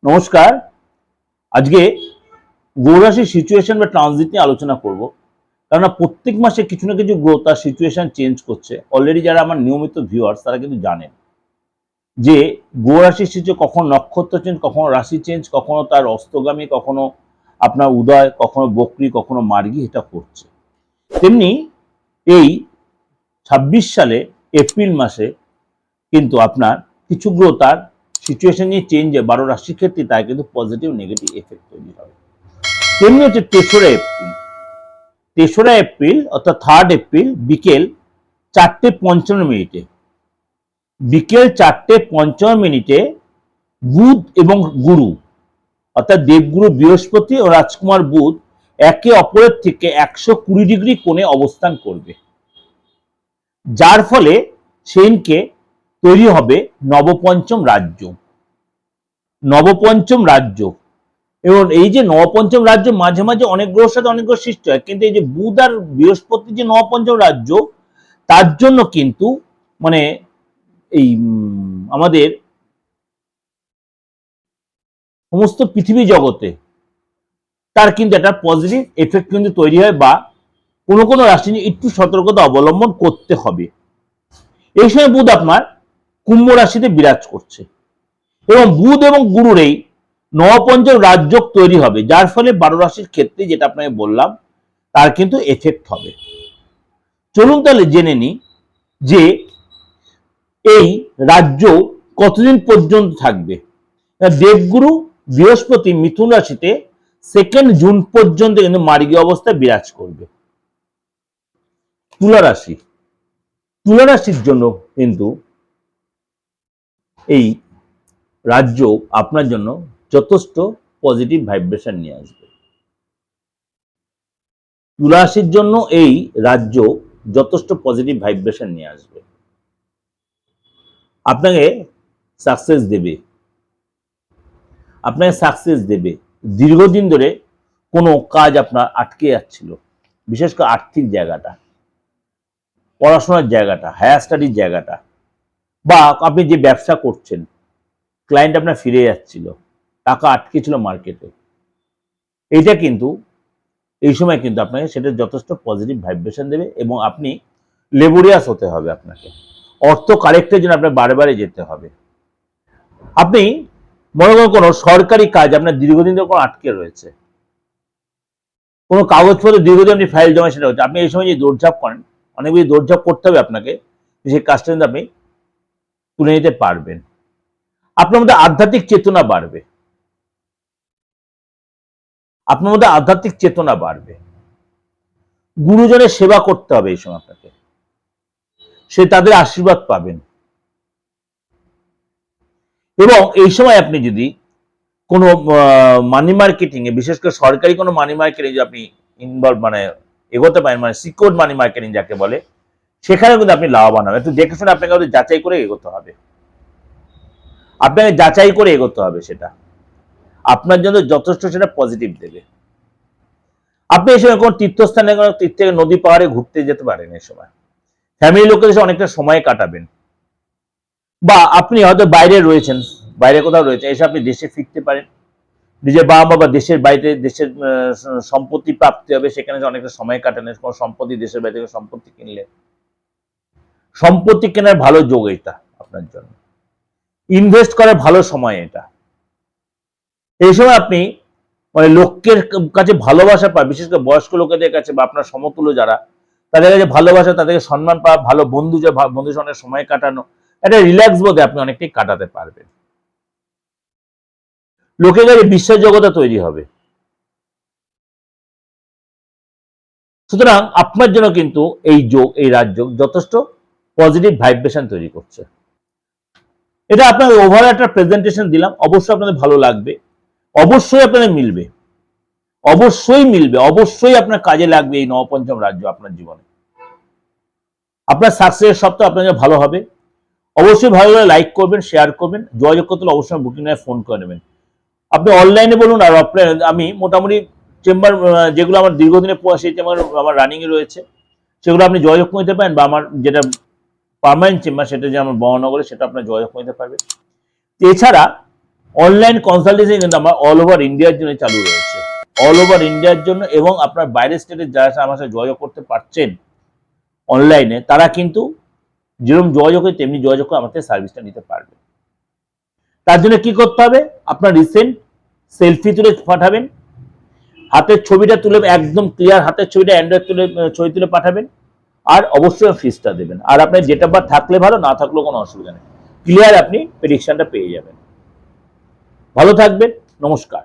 নমস্কার। আজকে গ্রহ রাশির সিচুয়েশন বা ট্রানজিট নিয়ে আলোচনা করব। কারণ প্রত্যেক মাসে কিছু না কিছু গ্রহ তার সিচুয়েশন চেঞ্জ করছে। অলরেডি যারা আমার নিয়মিত ভিউয়ার্স তারা কিন্তু জানেন যে গ্রহ রাশির সিচুয়েশন কখনো নক্ষত্র চেঞ্জ, কখনো রাশি চেঞ্জ, কখনো তার অস্তগামী, কখনো আপনার উদয়, কখনো বক্রী, কখনো মার্গী এটা করছে। তেমনি এই ২৬ সালে এপ্রিল মাসে কিন্তু আপনার কিছু গ্রহ তার সিচুয়েশন নিয়ে চেঞ্জ হয় ১২ রাশির ক্ষেত্রে, তাই কিন্তু পজিটিভ নেগেটিভ এফেক্ট তৈরি হবে। তেমনি হচ্ছে ৩রা এপ্রিল অর্থাৎ 3rd এপ্রিল বিকেল 4:55 বিকেল 4:55 বুধ এবং গুরু অর্থাৎ দেবগুরু বৃহস্পতি ও রাজকুমার বুধ একে অপরের থেকে 120 ডিগ্রি কোণে অবস্থান করবে, যার ফলে সেইদিনকে তৈরি হবে নবপঞ্চম রাজ্য। এবং এই যে নবপঞ্চম রাজ্য মাঝে মাঝে অনেক গ্রহের সাথে অনেক গ্রহ সৃষ্টি হয়, কিন্তু এই যে বুধ আর বৃহস্পতি যে নবপঞ্চম রাজ্য, তার জন্য কিন্তু মানে এই আমাদের সমস্ত পৃথিবী জগতে তার কিন্তু একটা পজিটিভ এফেক্ট কিন্তু তৈরি হয়, বা কোনো কোনো রাশি নিয়ে একটু সতর্কতা অবলম্বন করতে হবে। এই সময় বুধ আপনার কুম্ভ রাশিতে বিরাজ করছে এবং বুধ এবং গুরুর এই নবপঞ্চম রাজযোগ তৈরি হবে, যার ফলে 12 রাশির ক্ষেত্রে যেটা আপনাকে বললাম তার কিন্তু এফেক্ট হবে। চলুন তাহলে জেনে নিই যে এই রাজ্য কতদিন পর্যন্ত থাকবে। দেবগুরু বৃহস্পতি মিথুন রাশিতে 2 জুন পর্যন্ত কিন্তু মার্গী অবস্থায় বিরাজ করবে। তুলা রাশির জন্য কিন্তু এই রাজ্য আপনার জন্য যথেষ্ট পজিটিভ ভাইব্রেশন নিয়ে আসবে। তুলা রাশির জন্য এই রাজ্য যথেষ্ট পজিটিভ ভাইব্রেশন নিয়ে আসবে, আপনাকে সাকসেস দেবে। দীর্ঘদিন ধরে কোনো কাজ আপনার আটকে যাচ্ছিল, বিশেষ করে আর্থিক জায়গাটা, পড়াশোনার জায়গাটা, হায়ার স্টাডির জায়গাটা, বা আপনি যে ব্যবসা করছেন ক্লায়েন্ট আপনার ফিরে যাচ্ছিল, টাকা আটকে ছিল মার্কেটে, এইটা কিন্তু এই সময় কিন্তু আপনাকে সেটা যথেষ্ট পজিটিভ ভাইব্রেশন দেবে এবং আপনি লেবোরিয়াস হতে হবে। আপনাকে অর্থ কালেক্টের জন্য আপনার বারে বারে যেতে হবে। আপনি মনে করেন কোনো সরকারি কাজ আপনার দীর্ঘদিন ধরে কোনো আটকে রয়েছে, কোনো কাগজপত্র দীর্ঘদিন আপনি ফাইল জমা সেটা হচ্ছে, আপনি এই সময় যে দৌড়ঝাঁপ করেন, অনেক বেশি দৌড়ঝাঁপ করতে হবে আপনাকে, সেই কাজটা কিন্তু আপনি তুলে নিতে পারবেন। আপনার মধ্যে আধ্যাত্মিক চেতনা বাড়বে। গুরুজনের সেবা করতে হবে এই সময় আপনাকে, সে তাদের আশীর্বাদ পাবেন। এবং এই সময় আপনি যদি কোনো মানি মার্কেটিং এ, বিশেষ করে সরকারি কোনো মানি মার্কেটিং যে আপনি ইনভলভ এগোতে পারেন, সিকিউর মানি মার্কেটিং যাকে বলে, সেখানে কিন্তু আপনি লাভবান হবেন। একটু দেখে শুনে আপনাকে যাচাই করে এগোতে হবে, সেটা আপনার জন্য যথেষ্ট সেটা পজিটিভ দেবে। আপনি এই সময় কোন তীর্থস্থানে, কোনো তীর্থে, নদী পাহাড়ে ঘুরতে যেতে পারেন। এই সময় ফ্যামিলি লোকের সাথে অনেকটা সময় কাটাবেন, বা আপনি হয়তো বাইরে কোথাও রয়েছেন, এসে আপনি দেশে ফিরতে পারেন। নিজের বাবা বা দেশের বাইরে, দেশের সম্পত্তি প্রাপ্তি হবে, সেখানে অনেকটা সময় কাটালেন, কোনো সম্পত্তি দেশের বাইরে থেকে সম্পত্তি কিনলেন, সম্পত্তি কেনার ভালো যোগ এটা আপনার জন্য, ইনভেস্ট করার ভালো সময় এটা। এই সময় আপনি লোকের কাছে ভালোবাসা পায়, বিশেষ করে বয়স্ক লোকেদের কাছে বা আপনার সমতুল্য যারা, তাদের কাছে ভালোবাসা, তাদেরকে সম্মান পাওয়া, ভালো বন্ধুর সঙ্গে সময় কাটানো, একটা রিল্যাক্স বোধে আপনি অনেকটাই কাটাতে পারবেন। লোকের কাছে বিশ্বাসযোগ্যতা তৈরি হবে। সুতরাং আপনার জন্য কিন্তু এই রাজ্য যথেষ্ট পজিটিভ ভাইব্রেশন তৈরি করছে। এটা আপনার ওভারঅল একটা প্রেজেন্টেশন দিলাম, অবশ্যই আপনাদের ভালো লাগবে, অবশ্যই আপনাদের মিলবে, অবশ্যই আপনার কাজে লাগবে এই নবপঞ্চম রাজ্য আপনার জীবনে। আপনার সাকসেস সপ্তাহ আপনার জন্য ভালো হবে। অবশ্যই ভালো লাগলে লাইক করবেন, শেয়ার করবেন, যোগাযোগ করতে হলে অবশ্যই বুকিং নিয়ে ফোন করে নেবেন। আপনি অনলাইনে বলুন আর অফলাইনে, আমি মোটামুটি চেম্বার যেগুলো আমার দীর্ঘদিনের সেই চেম্বার আমার রানিং এ রয়েছে, সেগুলো আপনি যোগাযোগ করে নিতে পারেন, বা আমার যেটা পার্মানেন্ট চেম্বার সেটা যে আমার বহনগরে, সেটা আপনার যোগাযোগ করে নিতে পারবেন। এছাড়া অনলাইন কনসালটেন্সি কিন্তু আমার অল ওভার ইন্ডিয়ার জন্য চালু রয়েছে, অল ওভার ইন্ডিয়ার জন্য। এবং আপনার বাইরের স্টেটের যারা আমার সাথে যোগাযোগ করতে পারছেন অনলাইনে, তারা কিন্তু যেরকম যোগাযোগ হয় তেমনি যোগাযোগ করে আমাদের সার্ভিসটা নিতে পারবে। তার জন্য কি করতে হবে, আপনার রিসেন্ট সেলফি তুলে পাঠাবেন, হাতের ছবিটা তুলে একদম ক্লিয়ার হাতের ছবিটা অ্যান্ড্রয়েড তুলে ছবি তুলে পাঠাবেন, আর অবশ্যই ফিসটা দেবেন। আর আপনার ডেট অফ বার্থ থাকলে ভালো, না থাকলেও কোনো অসুবিধা নেই, ক্লিয়ার আপনি প্রেডিকশনটা পেয়ে যাবেন। ভালো থাকবেন, নমস্কার।